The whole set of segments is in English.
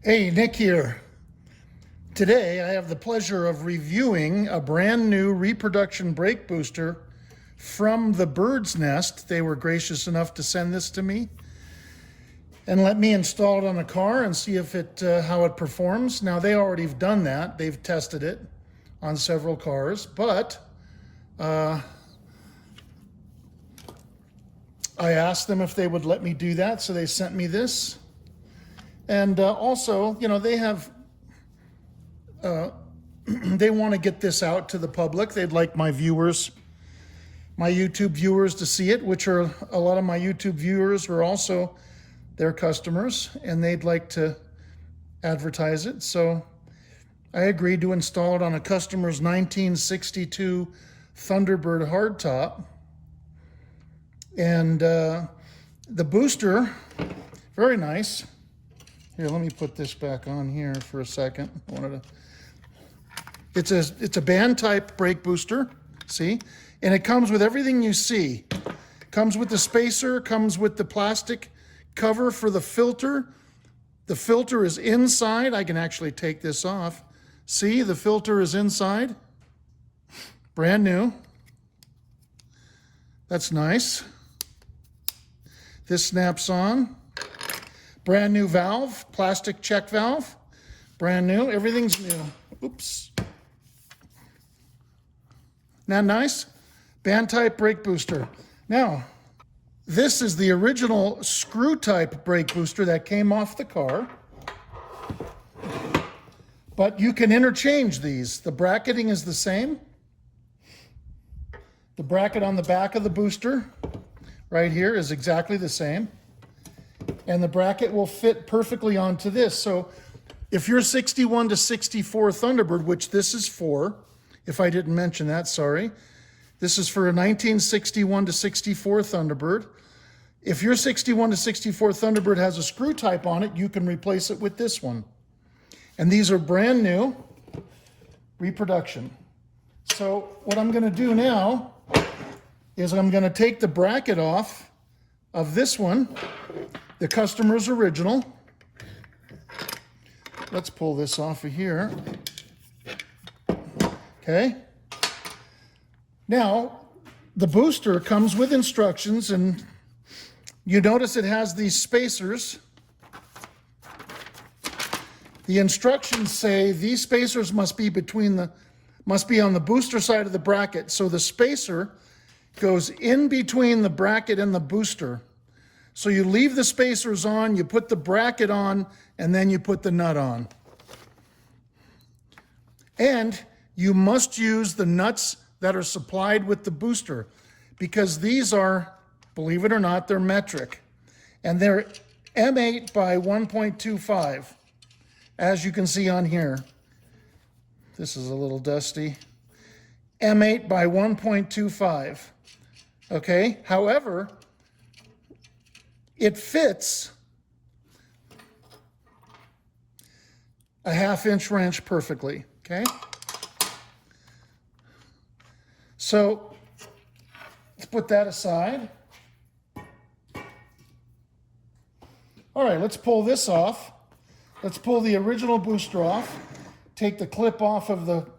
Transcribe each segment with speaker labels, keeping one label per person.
Speaker 1: Hey, Nick here. Today I have the pleasure of reviewing a brand new reproduction brake booster from the bird's nest. They were gracious enough to send this to me and let me install it on a car and see if how it performs. Now they already have done that. They've tested it on several cars, but I asked them if they would let me do that, so they sent me this. And also, you know, they have, they want to get this out to the public. They'd like my viewers, my YouTube viewers to see it, which are a lot of my YouTube viewers are also their customers, and they'd like to advertise it. So I agreed to install it on a customer's 1962 Thunderbird hardtop. And the booster, very nice. Here, let me put this back on here for a second. It's a band type brake booster, see? And it comes with everything you see. Comes with the spacer, comes with the plastic cover for the filter. The filter is inside. I can actually take this off. See, the filter is inside. Brand new. That's nice. This snaps on. Brand new valve, plastic check valve. Brand new, everything's new. Oops. Not nice? Band type brake booster. Now, this is the original screw type brake booster that came off the car. But you can interchange these. The bracketing is the same. The bracket on the back of the booster right here is exactly the same. And the bracket will fit perfectly onto this. So if you're 61 to 64 Thunderbird, which this is for, if I didn't mention that, sorry. This is for a 1961 to 64 Thunderbird. If your 61 to 64 Thunderbird has a screw type on it, you can replace it with this one. And these are brand new reproduction. So what I'm going to do now is I'm going to take the bracket off of this one, the customer's original. Let's pull this off of here. Okay. Now, the booster comes with instructions, and you notice it has these spacers. The instructions say these spacers must be on the booster side of the bracket. So the spacer goes in between the bracket and the booster. So you leave the spacers on, you put the bracket on, and then you put the nut on. And you must use the nuts that are supplied with the booster, because these are, believe it or not, they're metric. And they're M8 by 1.25, as you can see on here. This is a little dusty. M8 by 1.25. Okay, however, it fits a 1/2 wrench perfectly, okay? So let's put that aside. All right, let's pull this off. Let's pull the original booster off. Take the clip off of the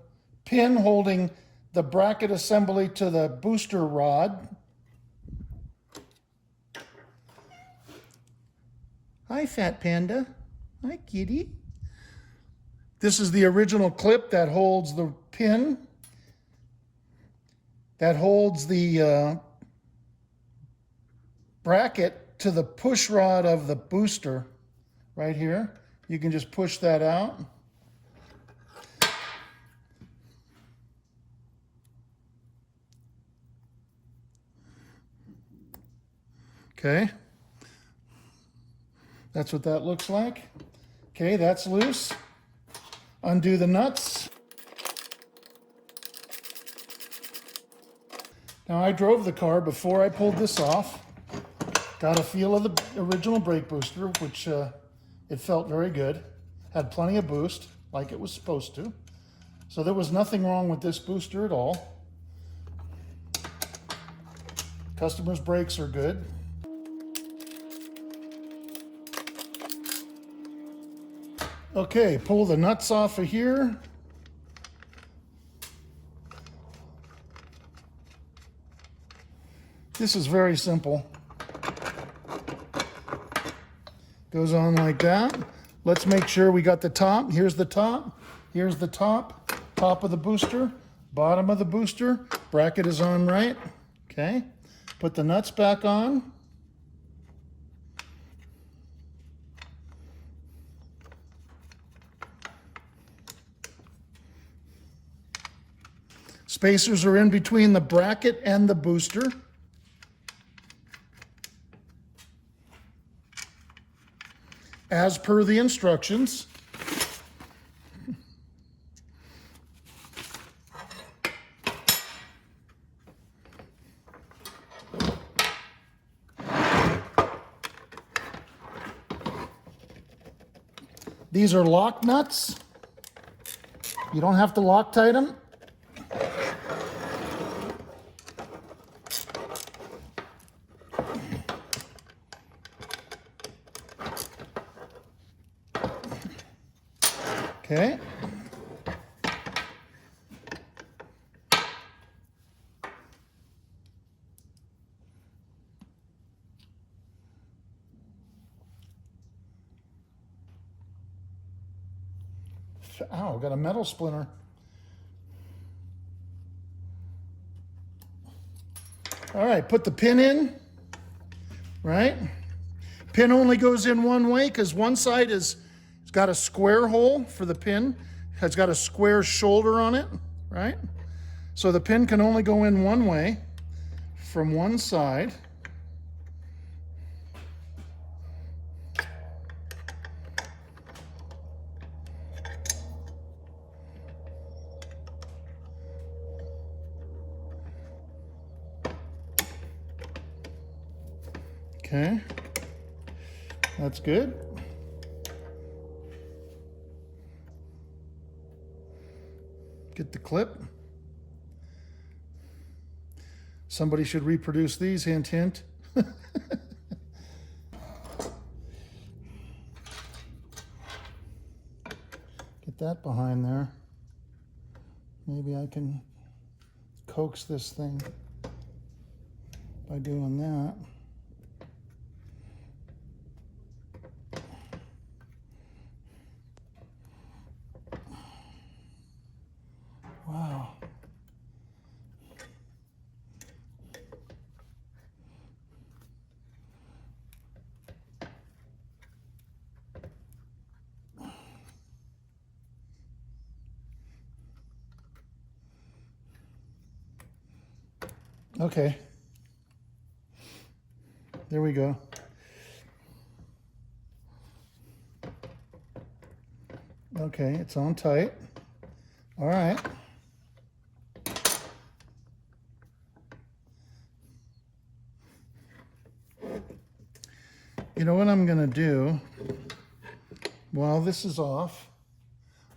Speaker 1: pin holding the bracket assembly to the booster rod. Hi, Fat Panda. Hi, kitty. This is the original clip that holds the pin, that holds the bracket to the push rod of the booster right here. You can just push that out. Okay. That's what that looks like. Okay, that's loose. Undo the nuts. Now I drove the car before I pulled this off. Got a feel of the original brake booster, which it felt very good. Had plenty of boost, like it was supposed to. So there was nothing wrong with this booster at all. Customer's brakes are good. Okay, pull the nuts off of here. This is very simple. Goes on like that. Let's make sure we got the top. Here's the top. Here's the top. Top of the booster. Bottom of the booster. Bracket is on right. Okay. Put the nuts back on. Spacers are in between the bracket and the booster. As per the instructions. These are lock nuts. You don't have to Loctite them. Okay. Ow, got a metal splinter. All right, put the pin in, right? Pin only goes in one way because one side it's got a square hole for the pin, has got a square shoulder on it, right? So the pin can only go in one way from one side. Okay, that's good. Get the clip. Somebody should reproduce these, hint, hint. Get that behind there. Maybe I can coax this thing by doing that. Wow. Okay. There we go. Okay, it's on tight. All right. You know what I'm going to do? While this is off,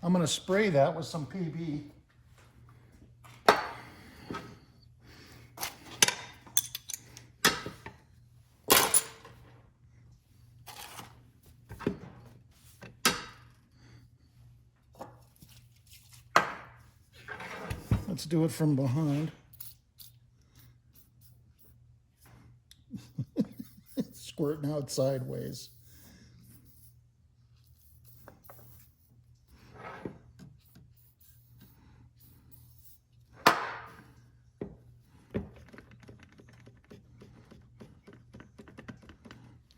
Speaker 1: I'm going to spray that with some PB. Let's do it from behind. Squirting out sideways.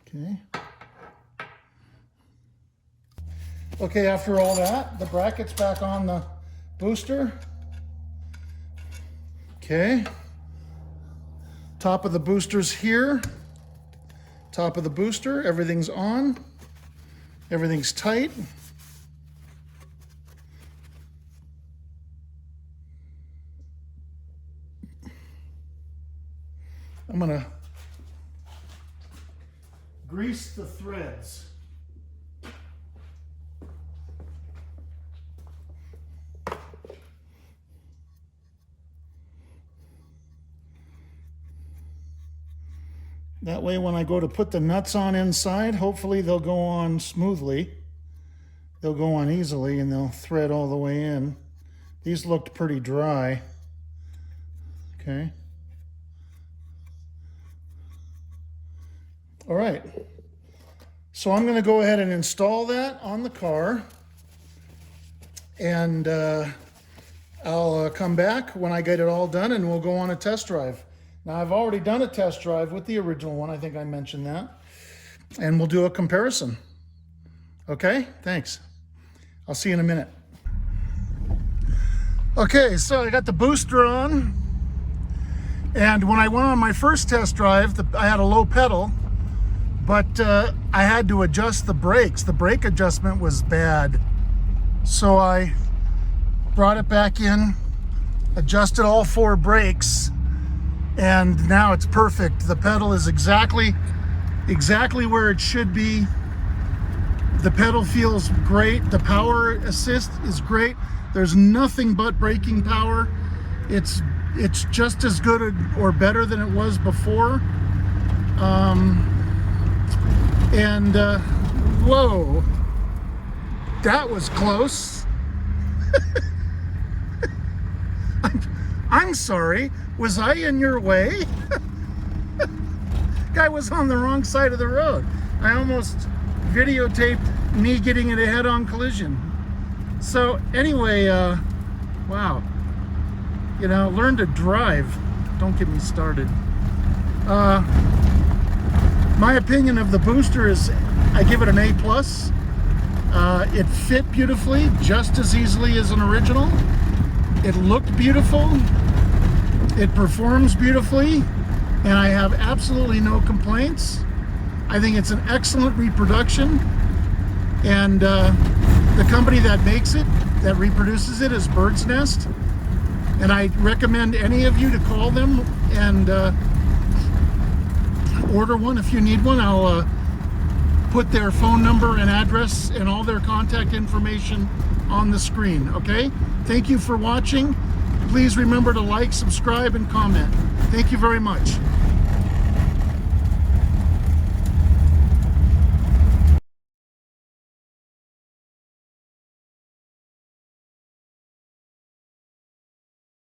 Speaker 1: Okay. Okay, after all that, the bracket's back on the booster. Okay. Top of the booster's here. Top of the booster, everything's on. Everything's tight. I'm gonna grease the threads. That way when I go to put the nuts on inside, hopefully they'll go on smoothly. they'll go on easily and they'll thread all the way in. These looked pretty dry. Okay. All right. So I'm going to go ahead and install that on the car, and I'll come back when I get it all done and we'll go on a test drive. Now, I've already done a test drive with the original one. I think I mentioned that. And we'll do a comparison. Okay, thanks. I'll see you in a minute. Okay, so I got the booster on. And when I went on my first test drive, I had a low pedal, but I had to adjust the brakes. The brake adjustment was bad. So I brought it back in, adjusted all 4 brakes, and now it's perfect. The pedal is exactly where it should be. The pedal feels great. The power assist is great. There's nothing but braking power. It's just as good or better than it was before. Whoa, that was close. I'm sorry, was I in your way? Guy was on the wrong side of the road. I almost videotaped me getting in a head-on collision. So anyway, wow. You know, learn to drive. Don't get me started. My opinion of the booster is I give it an A+. It fit beautifully, just as easily as an original. It looked beautiful. It performs beautifully, and I have absolutely no complaints. I think it's an excellent reproduction, and the company that makes it, that reproduces it, is Bird's Nest, and I recommend any of you to call them and order one if you need one. I'll put their phone number and address and all their contact information on the screen, okay? Thank you for watching. Please remember to like, subscribe, and comment. Thank you very much.